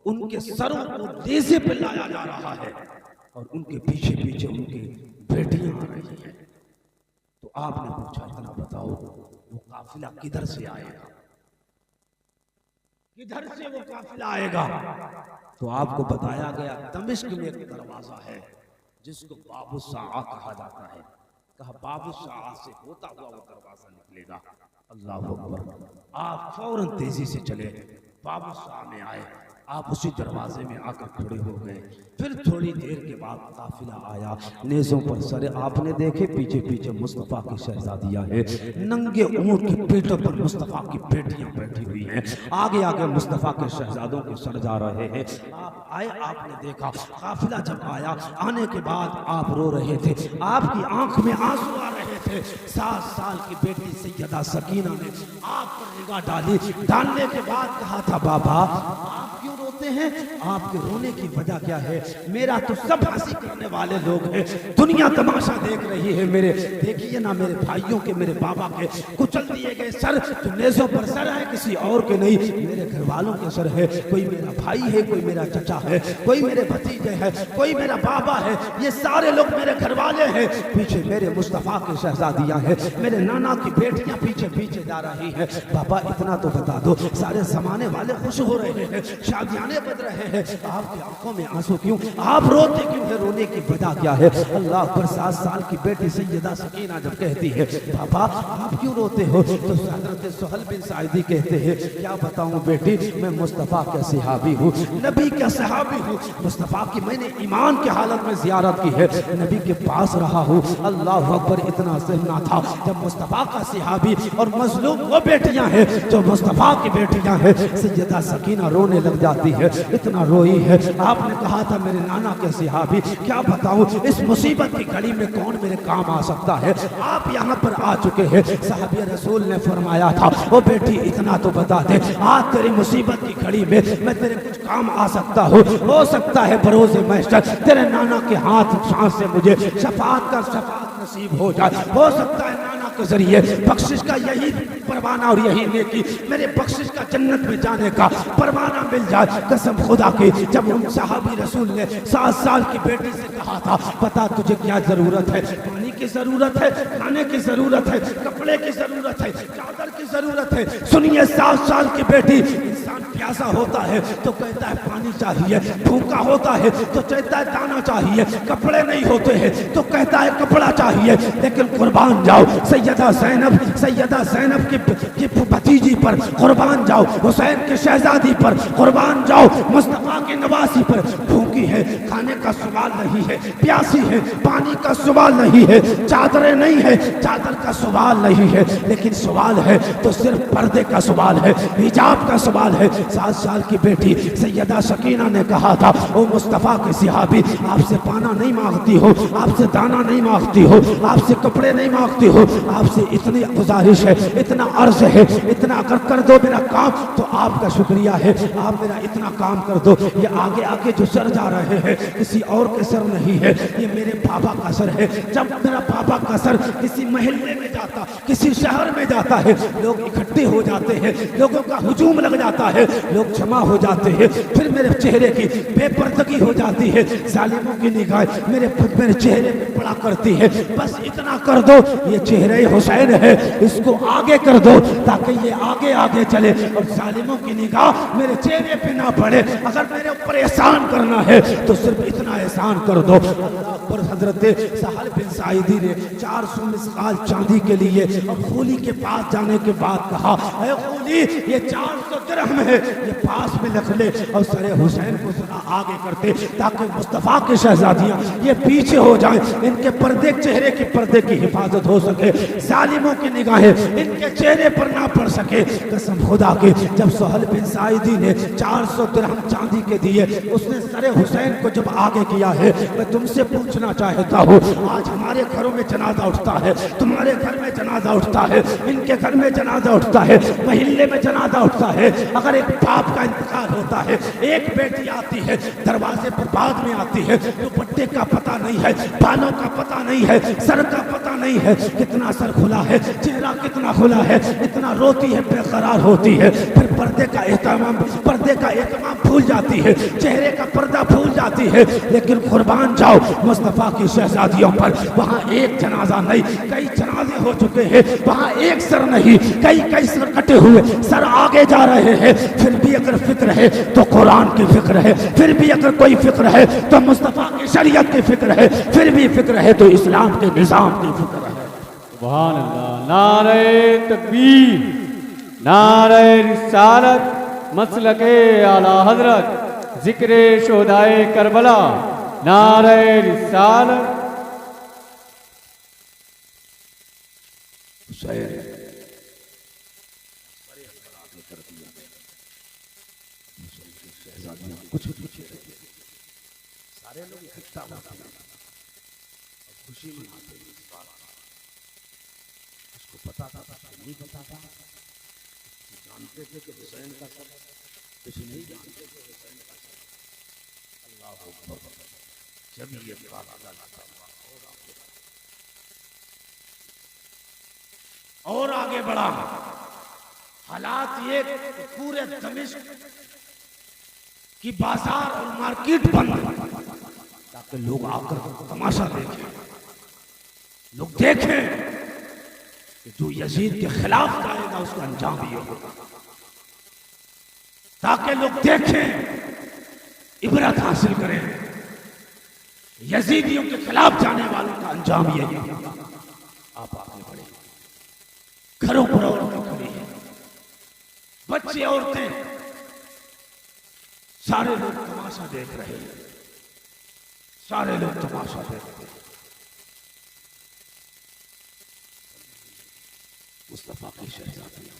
उनके सरों को नेज़े पे लाया जा रहा है, और उनके पीछे पीछे उनकी बेटियां आ रही हैं। तो आपने पूछा इतना बताओ वो काफिला किधर से आएगा, किधर से वो काफिला आएगा? तो आपको बताया गया दमिश्क में एक दरवाजा है जिसको बाबू साआ कहा जाता है। कहा बाबू साआ से होता हुआ वो दरवाजा निकलेगा। अल्लाह अकबर। आप फौरन तेजी से चले, बाबू साआ में आए, आप उसी दरवाजे में आकर खड़े हो गए। फिर थोड़ी देर के बाद काफिला आया, नेज़ों पर सरे आपने देखे, पीछे पीछे मुस्तफ़ा की शहजादियां हैं, नंगे ऊंट की पीठों पर मुस्तफ़ा की बेटियां बैठी हुई हैं, आगे आगे मुस्तफ़ा के शहजादों के सर जा रहे हैं। आप आए, आपने देखा काफिला जब आया, आने के बाद आप रो रहे थे, आपकी आंख में आंसू आ रहे थे। 7 साल की बेटी सैयदा सकीना ने आप पर निगाह डाली, डालने के बाद कहा था बाबा आप क्यों रोते हैं? आपके रोने की वजह क्या है? मेरा तो सब हंसी करने वाले लोग हैं, दुनिया तमाशा देख रही है मेरे। देखिए ना मेरे भाइयों के, मेरे बाबा के कुचल दिए गए सर, जो नेज़ों पर सर है किसी और के नहीं, मेरे घर वालों के सर है। कोई मेरा भाई है, कोई मेरा चचा है, कोई मेरे भतीजे है, कोई मेरा बाबा है, ये सारे लोग मेरे घर वाले हैं। पीछे मेरे मुस्तफ़ा के शहजादियां हैं, मेरे नाना की बेटियां पीछे पीछे जा रही हैं। बाबा इतना तो बता दो, सारे जमाने वाले खुश हो रहे हैं, शादियाने बज रहे हैं, आपकी आंखों में आंसू क्यों? आप रोते क्यों है? रोने की वजह क्या है? अल्लाह पर 7 साल की बेटी सैयदा सकीना जब कहती है बाबा आप क्यों रोते हो, तो हज़रत सहल बिन साइदी कहते हैं क्या बताऊं बेटी, मैं मुस्तफ़ा का सहाबी हूँ, नबी का सहाबी हूँ। मुस्तफ़ा की मैंने ईमान की हालत में ज़ियारत की है, नबी के पास रहा हूँ। अल्लाह अकबर। इतना सहना था जब मुस्तफ़ा का सहाबी और मजलूम वो बेटियां हैं जो मुस्तफ़ा की बेटियां हैं। सैयदा सकीना रोने लग जाती है, इतना रोई है। आपने कहा था मेरे नाना के सहाबी, क्या बताऊं इस मुसीबत की घड़ी में कौन मेरे काम आ सकता है? आप यहाँ पर आ चुके हैं। साहबी रसूल ने फरमाया था ओ बेटी इतना तो बता दे, आज तेरी मुसीबत की घड़ी में मैं तेरे कुछ काम आ सकता हूँ। हो सकता है बरोज़े महशर तेरे नाना के हाथ सांस से मुझे शफाअत नसीब हो जाए। हो सकता है नाना के जरिए बख्शिश का यही परवाना और यही नेकी, मेरे बख्शिश का जन्नत में जाने का परवाना मिल जाए। कसम खुदा की, जब उन साहबी रसूल ने 7 साल की बेटी से कहा था पता तुझे क्या जरूरत है? पानी की जरूरत है, खाने की जरूरत है, कपड़े की जरूरत है, चादर की जरूरत है। सुनिए 7 साल की बेटी, इंसान प्यासा होता है तो कहता है पानी चाहिए, भूखा होता है तो कहता है दाना चाहिए, कपड़े नहीं होते हैं तो कहता है कपड़ा चाहिए। लेकिन कुर्बान जाओ सैयदा ज़ैनब की भतीजी पर कुर्बान जाओ, हुसैन की शहजादी पर कुर्बान जाओ, मुस्तफा की नवासी पर। भूखी है, खाने का सवाल नहीं है, प्यासी है, पानी का सवाल नहीं है, चादरें नहीं है, चादर का सवाल नहीं है, लेकिन सवाल है तो सिर्फ पर्दे का सवाल है, हिजाब का सवाल है। 7 साल की बेटी सैयदा सकीना ने कहा था, ओ मुस्तफ़ा के सहाबी, आपसे पाना नहीं मांगती हो, आपसे दाना नहीं मांगती हो, आपसे कपड़े नहीं मांगती हो, आपसे इतनी गुजारिश है, इतना अर्ज है, इतना अगर कर दो मेरा काम तो आपका शुक्रिया है, आप मेरा इतना काम कर दो। ये आगे आगे जो सर जा रहे हैं किसी और के सर नहीं है, ये मेरे पापा का सर है। जब मेरा पापा का सर किसी महल्ले में जाता, किसी शहर में जाता है, लोग इकट्ठे हो जाते हैं, लोगों का हुजूम लग जाता है, लोग जमा हो जाते हैं, फिर मेरे चेहरे की बेपर्दगी हो जाती है, जालिमों की निगाह मेरे चेहरे पे पड़ा करती है। बस इतना कर दो, ये चेहरे हुसैन है, इसको आगे कर दो ताकि ये आगे आगे चले और जालिमों की निगाह मेरे चेहरे पे ना पड़े। अगर मेरे ऊपर एहसान करना है तो सिर्फ इतना एहसान कर दो। पर हजरत सहल बिन साइदी ने 400 मिसकाल चांदी के लिए और खूली के पास जाने के बाद कहा, ऐ खूली, ये 400 दिरहम है, ये पास में रख ले। और सरे हुसैन को जरा आगे करते ताकि मुस्तफ़ा की शहजादियां ये पीछे हो जाएं, इनके पर्दे, चेहरे के पर्दे की हिफाजत हो सके, जालिमों की निगाहें इनके चेहरे पर ना पड़ सके। कसम खुदा की, जब सहल बिन साइदी ने 400 दिरहम चांदी के दिए, उसने सरे हुसैन को जब आगे किया है, मैं तुमसे पूछना चाहता हूँ, आज हमारे घरों में जनाजा उठता है, तुम्हारे घर में जनाजा उठता है, इनके घर में जनाजा उठता है, महल्ले में जनाजा उठता है। अगर एक बाप का इंतकाल होता है, एक बेटी आती है, दरवाजे पर बाद में आती है, दुपट्टे का पता नहीं है, बालों का पता नहीं है, सर का पता नहीं है, कितना सर खुला है, चेहरा कितना खुला है, इतना रोती है, बेकरार होती है, फिर पर्दे का एहतमाम भूल जाती है, चेहरे का पर्दा भूल जाती है। लेकिन कुर्बान जाओ मुस्तफ़ा की शहजादियों पर, वहाँ एक जनाजा नहीं, कई जनाजे हो चुके हैं, वहाँ एक सर नहीं, कई सर कटे हुए, सर आगे जा रहे हैं। फिर भी अगर फिक्र है तो कुरान की फिक्र है, फिर भी अगर कोई फिक्र है तो मुस्तफ़ा की शरीयत की फिक्र है, फिर भी फिक्र है तो इस्लाम के निज़ाम की फिक्र है। सुभान अल्लाह। नारे तकबीर, नारे रिसालत, मसलके आला हजरत, जिक्रे शोदाए करबला, नारे रिसालत। कुछ सारे लोग इकट्ठा होते हैं, खुशी मनाते हैं। इस बात उसको पता था, नहीं पता था, जानते थे कि हुसैन का सब, कुछ नहीं जानते थे हुसैन का सब। अल्लाह अकबर। जब ये बात और आगे बढ़ा, हालात ये पूरे दमिश्क की बाजार और मार्केट बंद, ताकि लोग आकर तमाशा देखें, लोग देखें कि जो यजीद के खिलाफ जाएगा उसका अंजाम ये होगा, ताकि लोग देखें, इबरत हासिल करें, यजीदियों के खिलाफ जाने वालों का अंजाम यही होगा। आप आगे बढ़े, घरों पर औरतें खड़ी हैं, बच्चे, औरतें, सारे लोग तमाशा देख रहे हैं, सारे लोग तमाशा देख रहे हैं। मुस्तफा की शहजादियां,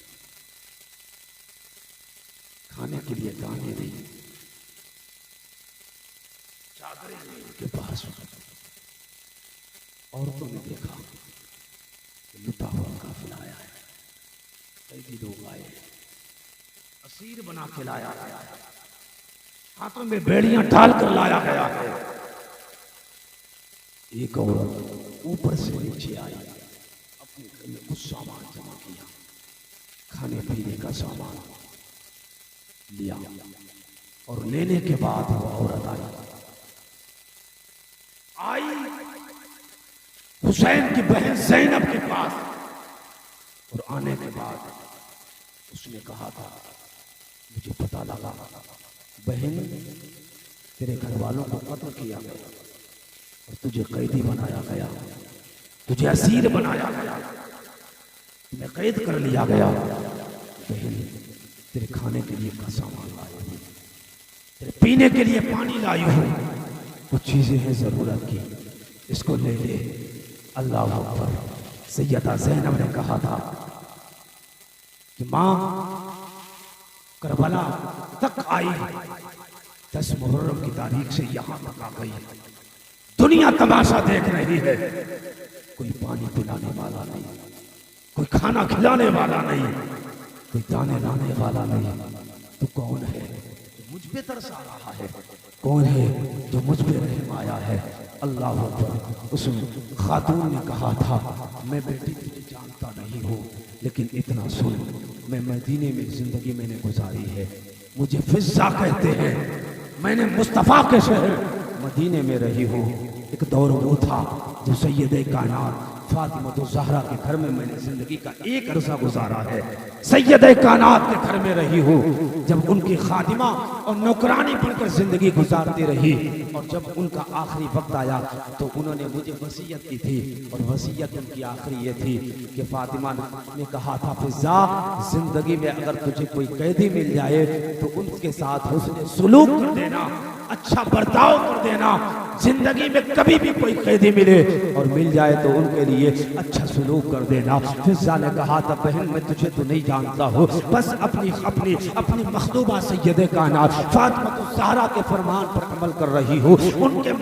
खाने के लिए दाने नहीं, चादरें नहीं उनके पास। औरतों ने देखा कि लुटा हुआ काफिला आया है, कई लोग आए, असीर बना के लाया गया है, हाथों में बेड़ियां डाल कर लाया गया है। एक औरत ऊपर से नीचे आई, अपने घर में कुछ सामान जमा किया, खाने पीने का सामान लिया, और लेने के बाद वो औरत आई हुसैन की बहन ज़ैनब के पास, और आने के बाद उसने कहा था, मुझे पता लगा बहन तेरे घर वालों को कत्ल किया गया और तुझे कैदी बनाया गया, तुझे असीर बनाया गया, तुम्हें कैद कर लिया गया। बहन तेरे खाने के लिए का सामान लाई हूँ, तेरे पीने के लिए पानी लाई हूँ, कुछ चीजें हैं जरूरत की, इसको ले ले। अल्लाह अकबर। सैयदा ज़ैनब ने कहा था कि माँ करबला तक आई, 10 मुहर्रम की तारीख से यहां तक आ गई, दुनिया तमाशा देख रही है, कोई पानी पिलाने वाला नहीं, कोई खाना खिलाने वाला नहीं, कोई दाने लाने वाला नहीं। तू कौन है जो मुझ पे तरस आ रहा है? कौन है जो मुझ पे रहम आया है? अल्लाह अकबर। उस खातून ने कहा था मैं बेटी तुझे जानता नहीं हूँ, लेकिन इतना सुन, मैं मदीने में जिंदगी मैंने गुजारी है, मुझे फिजा कहते हैं, मैंने मुस्तफ़ा के शहर मदीने में रही हूँ। एक दौर वो था जो सैयदे कायनात फातिमा ज़हरा के घर में मैंने जिंदगी का एक अरसा गुजारा है, सैयदे कायनात के घर में रही हूँ, जब उनकी खादिमा और नौकरानी बनकर जिंदगी गुजारती रही, और जब उनका आखिरी वक्त आया तो उन्होंने मुझे वसीयत की थी, और वसीयत उनकी आखिरी ये थी कि फातिमा ने कहा था फिजा जिंदगी में अगर तुझे कोई कैदी मिल जाए तो उनके साथ हुस्न सुलूक कर देना, अच्छा बर्ताव कर देना। जिंदगी में कभी भी कोई कैदी मिले और मिल जाए तो उनके लिए अच्छा सलूक कर देना। फिजा ने कहा था बहन मैं तुझे तो नहीं जानता हूँ, बस अपनी अपनी अपनी मखदूबा सैयदे कायनात फातिमा ज़हरा के फरमान पर अमल कर रही हूँ,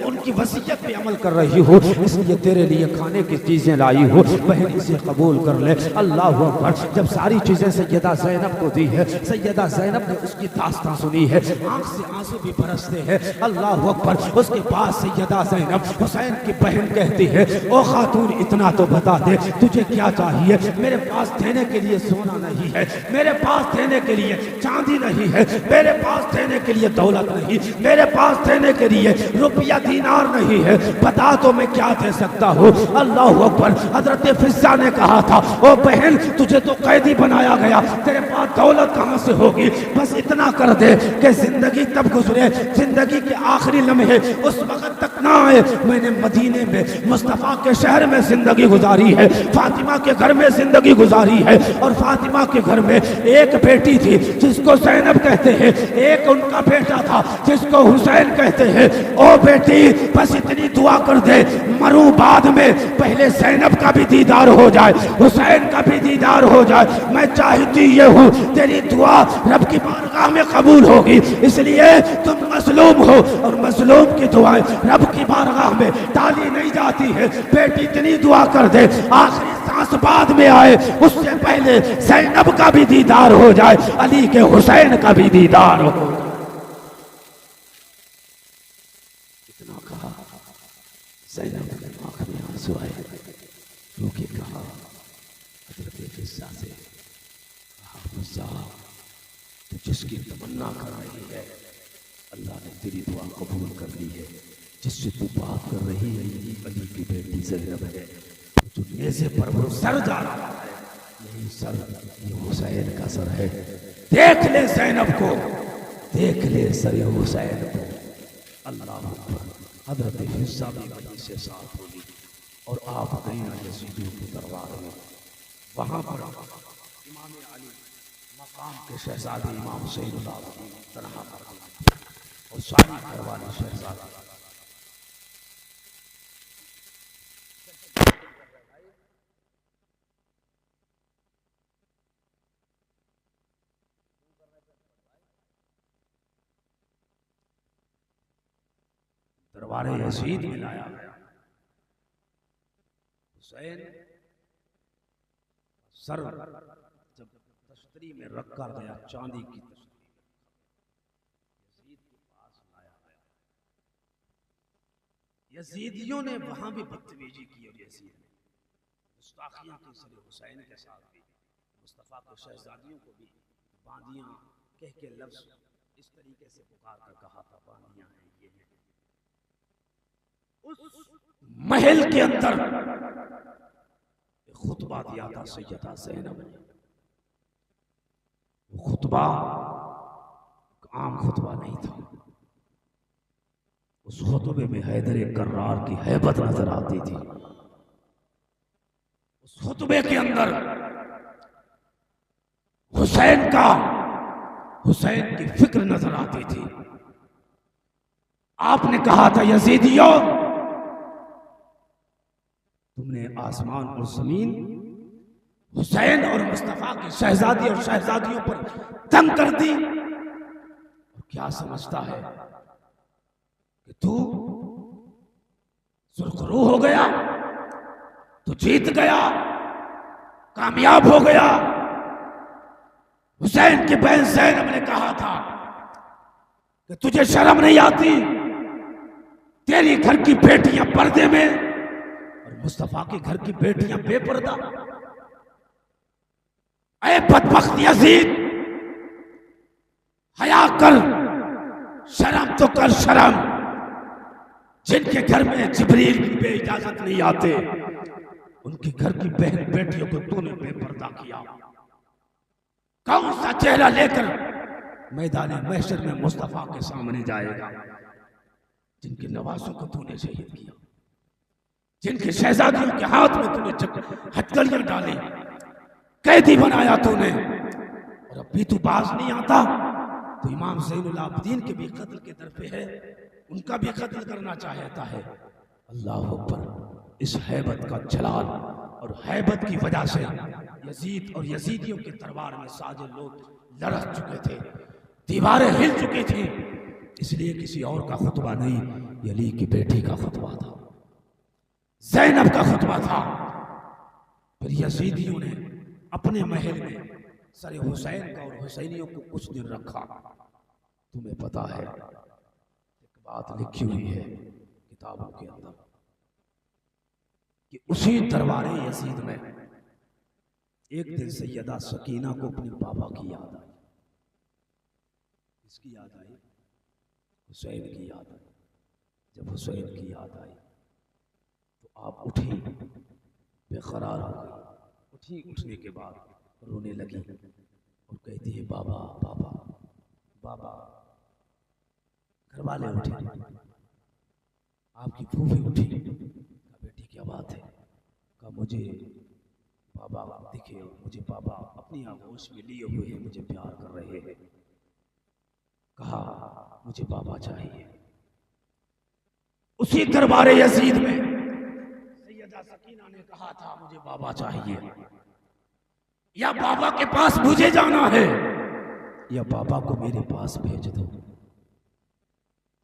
उनकी वसीयत पे अमल कर रही हूँ, इसलिए तेरे लिए खाने की चीजें लाई हूँ, बहन इसे कबूल कर ले। अल्लाह अकबर। जब सारी चीजें सैयदा ज़ैनब को दी है, सैयदा ज़ैनब ने उसकी दास्तां सुनी है, आंख से आंसू भी बरसते हैं। अल्लाह अकबर। उसके बाद सैयदा ज़ैनब हुसैन की बहन कहती है ओ खातून इतना तो बता दे तुझे क्या चाहिए? मेरे पास देने के लिए सोना नहीं है, मेरे पास देने के लिए चांदी नहीं है, मेरे पास देने के लिए दौलत नहीं, मेरे पास देने के लिए रुपया दीनार नहीं है, बता तो मैं क्या दे सकता हूँ? अल्लाह अकबर। हजरत फिजा ने कहा था ओ बहन तुझे तो कैदी बनाया गया, तेरे पास दौलत कहाँ से होगी? बस इतना कर दे कि जिंदगी तब गुजरे, जिंदगी के आखिरी लम्हे उस वक्त तक ना आए। मैंने मदीने में मुस्तफ़ा के शहर में जिंदगी गुजारी है, फातिमा के घर में जिंदगी गुजारी है, और फातिमा के घर में एक बेटी थी जिसको ज़ैनब कहते हैं, एक उनका बेटा था जिसको हुसैन कहते हैं। ओ बेटी बस इतनी दुआ कर दे मरूं बाद में, पहले ज़ैनब का भी दीदार हो जाए, हुसैन का भी दीदार हो जाए। मैं चाहती ये हूँ तेरी दुआ रब की बारगाह में कबूल होगी, इसलिए तुम मजलूम हो और मजलूम की दुआएं रब की बारगाह में टाली नहीं जाती है। बेटी इतनी दुआ कर दे आखिरी सांस बाद में आए, उससे पहले ज़ैनब का भी दीदार हो जाए, अली के हुसैन का भी दीदार हो। इतना कहा ज़ैनब के आंख में आंसू आए, रोके कहा हजरत फिजा से कहा फिजा तो जिसकी तमन्ना कर रही है अल्लाह ने तेरी दुआ कबूल कर ली है, जिससे तू बात कर रही है यही अली की बेटी ज़ैनब है, जो नेज़े पर वो सर जा रहा है, यही सर ये हुसैन का सर है। देख ले ज़ैनब को, देख ले सर हुसैन को। अल्लाह अकबर। हजरत फिजा भी वहीं से साथ होगी और आप गई ना यजीदियों के दरबार में, वहां पर इमाम अली मकाम के शहजादे इमाम हुसैन तनहा कर और सारी घरवाली शहजादी दरबारे यजीद में लाया गया। हुसैन सर जब तश्तरी में रखा गया, चांदी की यजीदियों ने वहां भी बदतमीजी की और यजीद ने गुस्ताखियां की सर हुसैन के साथ भी, मुस्तफ़ा के शहजादियों को भी बांदियां कह के लफ्ज इस तरीके से पुकार कर कहा था बांदियां हैं ये हैं। उस महल के अंदर खुतबा दिया था सैयदा ज़ैनब ने। वो खुतबा आम खुतबा नहीं था। उस खुतबे में हैदर कर्रार की हैबत नजर आती थी। उस खुतबे के अंदर हुसैन की फिक्र नजर आती थी। आपने कहा था यजीदियों, तुमने आसमान और जमीन हुसैन और मुस्तफा की शहजादी और शहजादियों पर तंग कर दी। और क्या समझता है कि तू सुरखरू हो गया, तू जीत गया, कामयाब हो गया। हुसैन की बहन ज़ैनब ने कहा था कि तुझे शर्म नहीं आती, तेरी घर की बेटियां पर्दे में और मुस्तफा के घर की बेटियां बेपर्दा। ऐ बदबख्त यजीद, हया कर, शर्म तो कर शर्म। जिनके घर में जिब्रील की बे इजाजत नहीं आते, उनके घर की बहन बेटियों को तूने बेपर्दा किया। कौन सा चेहरा लेकर मैदान महशर में मुस्तफा के सामने जाएगा? जिनके नवाजों को तूने शहीद किया, जिनके शहजादियों के हाथ में तूने हथकड़ियां डाली, कैदी बनाया तूने, और अब भी तू बाज नहीं आता। तो इमाम ज़ैनुल आबिदीन के भी कत्ल के दर पे है, उनका भी कत्ल करना चाहता है। अल्लाह अकबर। इस हैबत का जलाल और हैबत की वजह से यजीद और यजीदियों के दरबार में साजे लोग लड़क चुके थे, दीवारें हिल चुकी थी। इसलिए किसी और का खुतबा नहीं, अली की बेटी का खुतबा था, ज़ैनब का खुतबा था। फिर यजीदियों ने अपने महल में सर हुसैन का और हुसैनियों को कुछ दिन रखा। तुम्हें पता है, एक बात लिखी हुई है किताबों के अंदर कि उसी दरबारे यजीद में एक दिन सैयदा सकीना को अपने बाबा की याद आई। किसकी याद आई? हुसैन की याद आई। जब हुसैन की याद आई तो आप उठी, बेकरार हो गई। उठने के बाद रोने लगी और कहती है बाबा बाबा बाबा। घर वाले उठे, आपकी फूफी उठी, कहा बेटी क्या बात है? कहा मुझे बाबा दिखे, मुझे बाबा अपनी आगोश में लिए हुए हैं, मुझे प्यार कर रहे हैं। कहा मुझे बाबा चाहिए। उसी दरबारे यजीद में सैयदा सकीना ने कहा था मुझे बाबा चाहिए, या बाबा के पास मुझे जाना है या बाबा को मेरे पास भेज दो।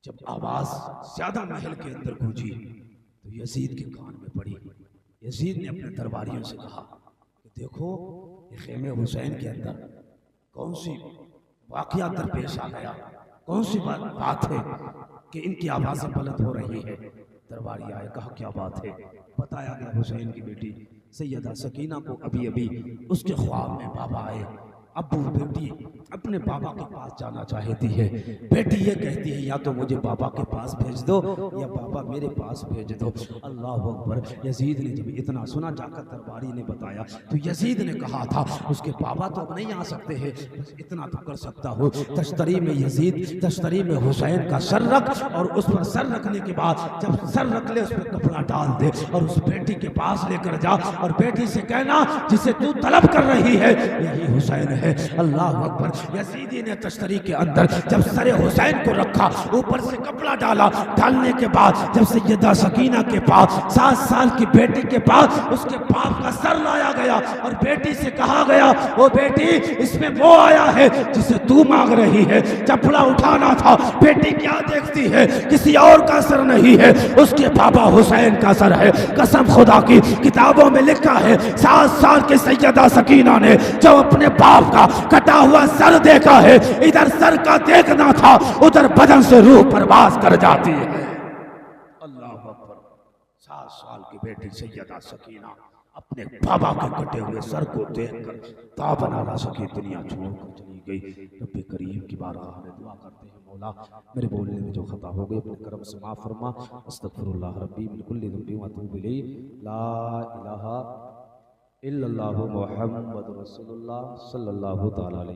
जब आवाज ज्यादा महल के अंदर गूंजी तो यजीद के कान में पड़ी। यजीद ने अपने दरबारियों से कहा कि देखो ये खेमे हुसैन के अंदर कौन सी वाकया दरपेश आ गया, कौन सी बात है कि इनकी आवाजें बुलंद हो रही है। दरबारी आए, कहा क्या बात है? बताया गया हुसैन की बेटी सैयदा सकीना को अभी अभी उसके ख्वाब में बाबा आए। अब वो बेटी अपने बाबा के पास जाना चाहती है। बेटी ये कहती है या तो मुझे बाबा के पास भेज दो या बाबा मेरे पास भेज दो। अल्लाह अकबर। यजीद ने जब इतना सुना, जाकर दरबारी ने बताया तो यजीद ने कहा था उसके बाबा तो अब नहीं आ सकते हैं, बस इतना तो कर सकता हो, तश्तरी में यजीद, तश्तरी में हुसैन का सर रख और उस पर सर रखने के बाद जब सर रख ले उस पर कपड़ा डाल दे और उस बेटी के पास लेकर जा और बेटी से कहना जिसे तू तलब कर रही है यही हुसैन है। अल्लाह अकबर। यजीदी ने तश्तरी के अंदर जब सरे हुसैन को रखा, ऊपर से कपड़ा डाला, डालने के बाद जब सैयदा सकीना के पास 7 साल की बेटी के पास उसके बाप का सर लाया गया और बेटी से कहा गया वो बेटी इसमें वो आया है जिसे तू मांग रही है। कपड़ा उठाना था, बेटी क्या देखती है किसी और का सर नहीं है, उसके बाबा हुसैन का सर है। कसम खुदा की, किताबों में लिखा है 7 साल के सैयदा सकीना ने जब अपने बाप का कटा हुआ सर देखा है, इधर सर का देखना था उधर बदन से रूह परवाज कर जाती है। अल्लाह अकबर। 7 साल की बेटी सैयदा सकीना अपने बाबा के कटे हुए सर को देखकर ता बना ना सकी, दुनिया छोड़कर चली गई। रब्बे करीम की बारगाह में दुआ करते हैं मौला मेरे बोलने में जो खता हो गई अपने करम से माफ फरमा। अस्तगफिरुल्लाह रब्बी मिन कुल्ली ज़ंबि व अतूबु इलैहि। ला इलाहा इल्लल्लाहु मुहम्मदुर रसूलुल्लाह सल्लल्लाहु तआला